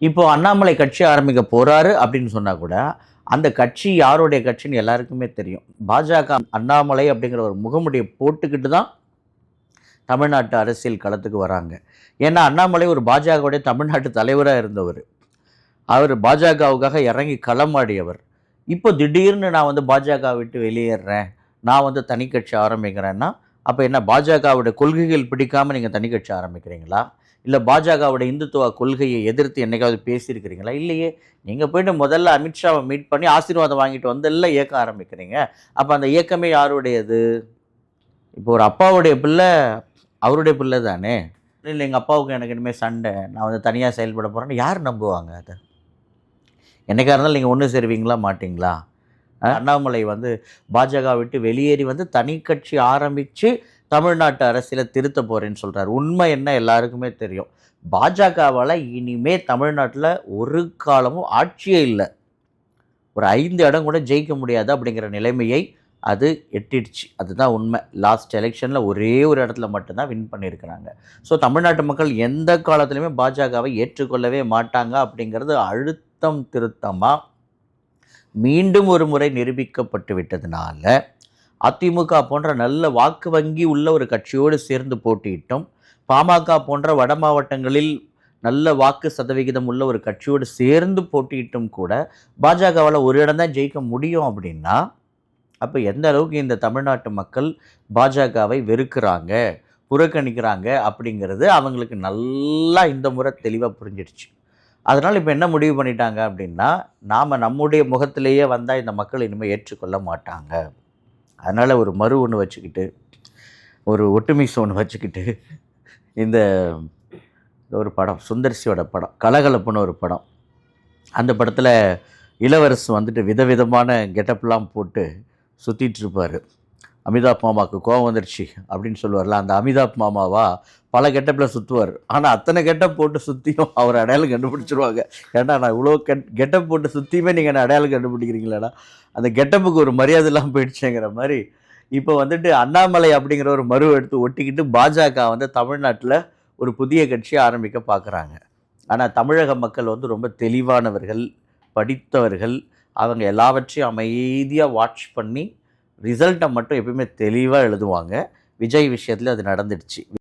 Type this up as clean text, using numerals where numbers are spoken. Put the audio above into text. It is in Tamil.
இப்போ அண்ணாமலை கட்சி ஆரம்பிக்க போறாரு அப்படின்னு சொன்னா கூட, அந்த கட்சி யாருடைய கட்சின்னு எல்லாருக்குமே தெரியும். பாஜக அண்ணாமலை அப்படிங்கிற ஒரு முகமுடிய போட்டுக்கிட்டு தான் தமிழ்நாட்டு அரசியல் களத்துக்கு வராங்க. ஏன்னா அண்ணாமலை ஒரு பாஜகவுடைய தமிழ்நாட்டு தலைவரா இருந்தவரு. அவரு பாஜகவுக்காக இறங்கி களமாடியவர். இப்போ திடீர்னு நான் வந்து பாஜக விட்டு வெளியேறுறேன். நான் வந்து தனி கட்சி ஆரம்பிக்கிறேன்னா, அப்ப என்ன பாஜகவுடைய கொள்கைகள் பிடிக்காம நீங்க தனி கட்சி ஆரம்பிக்கிறீங்களா? இல்ல பாஜகவுடைய இந்துத்துவ கொள்கையை எதிர்த்து என்னைக்காவது பேசியிருக்கிறீங்களா? இல்லையே. நீங்க போயிட்டு முதல்ல அமித்ஷாவ மீட் பண்ணி ஆசீர்வாதம் வாங்கிட்டு வந்துல்ல இயக்கம் ஆரம்பிக்கிறீங்க. அப்ப அந்த இயக்கமே யாருடையது? இப்போ ஒரு அப்பாவுடைய பிள்ளை, அவருடைய பிள்ளை தானே. இல்ல எங்க அப்பாவுக்கும் எனக்கு இனிமே சண்டை. நான் வந்து தனியா செயல்பட போறேன்னு யார் நம்புவாங்க அத? என்னைக்கா இருந்தாலும் நீங்க ஒண்ணு சேருவீங்களா? மாட்டீங்களா? அண்ணாமலை வந்து பாஜக விட்டு வெளியேறி வந்து தனி கட்சி ஆரம்பிச்சு தமிழ்நாட்டு அரசியல திருத்த போறேன்னு சொல்றாரு. உண்மை என்ன எல்லாருக்குமே தெரியும். பாஜகவால இனிமே தமிழ்நாட்டுல ஒரு காலமும் ஆட்சியே இல்ல. ஒரு 5 இடம் கூட ஜெயிக்க முடியாது அப்படிங்கிற நிலைமையை அது எட்டிடுச்சு. அதுதான் உண்மை. லாஸ்ட் எலெக்ஷன்ல ஒரே ஒரு இடத்துல மட்டும் தான் வின் பண்ணியிருக்கிறாங்க. ஸோ தமிழ்நாட்டு மக்கள் எந்த காலத்திலுமே பாஜகவை ஏற்றுக்கொள்ளவே மாட்டாங்க அப்படிங்கிறது அழுத்தம் திருத்தமா மீண்டும் ஒரு முறை நிரூபிக்கப்பட்டு விட்டதுனால, அதிமுக போன்ற நல்ல வாக்கு வங்கி உள்ள ஒரு கட்சியோடு சேர்ந்து போட்டியிட்டும், பாமக போன்ற வட மாவட்டங்களில் நல்ல வாக்கு சதவிகிதம் உள்ள ஒரு கட்சியோடு சேர்ந்து போட்டியிட்டும் கூட, பாஜகவால ஒரு இடம் தான் ஜெயிக்க முடியும் அப்படின்னா, அப்ப எந்த அளவுக்கு இந்த தமிழ்நாட்டு மக்கள் பாஜகவை வெறுக்கிறாங்க, புறக்கணிக்கிறாங்க அப்படிங்கிறது அவங்களுக்கு நல்லா இந்த முறை தெளிவா புரிஞ்சிடுச்சு. அதனால இப்ப என்ன முடிவு பண்ணிட்டாங்க அப்படின்னா, நாம நம்முடைய முகத்திலேயே வந்தா இந்த மக்கள் இனிமே ஏற்றுக்கொள்ள மாட்டாங்க. அதனால ஒரு மறு ஒண்ணு வச்சுக்கிட்டு, ஒரு ஒட்டுமீசை ஒண்ணு வச்சுக்கிட்டு, இந்த ஒரு படம், சுந்தர் சியோட படம். கலகலப்புன்னு ஒரு படம். அந்த படத்துல இளவரசு வந்துட்டு விதவிதமான கெட்டப்லாம் போட்டு சுத்திட்டு இருப்பாரு. அமிதாப் மாமாவுக்கு கோவம் வந்துருச்சு அப்படின்னு சொல்லுவார்ல, அந்த அமிதாப் மாமாவா பல கெட்டப்பில் சுற்றுவார். ஆனால் அத்தனை கெட்டப் போட்டு சுற்றியும் அவர் அடையாளம் கண்டுபிடிச்சிருவாங்க. ஏன்டா நான் இவ்வளோ கெட்டப் போட்டு சுற்றியுமே நீங்கள் என்ன அடையாளம் கண்டுபிடிக்கிறீங்களாடா, அந்த கெட்டப்புக்கு ஒரு மரியாதை இல்லாமல் போயிடுச்சுங்கிற மாதிரி. இப்போ வந்துட்டு அண்ணாமலை அப்படிங்கிற ஒரு மறு எடுத்து ஒட்டிக்கிட்டு பாஜக வந்து தமிழ்நாட்டில் ஒரு புதிய கட்சி ஆரம்பிக்க பார்க்குறாங்க. ஆனால் தமிழக மக்கள் வந்து ரொம்ப தெளிவானவர்கள், படித்தவர்கள். அவங்க எல்லாவற்றையும் அமைதியாக வாட்ச் பண்ணி ரிசல்ட்டை மட்டும் எப்பயுமே தெளிவாக எழுதுவாங்க. விஜய் விஷயத்தில் அது நடந்துடுச்சு.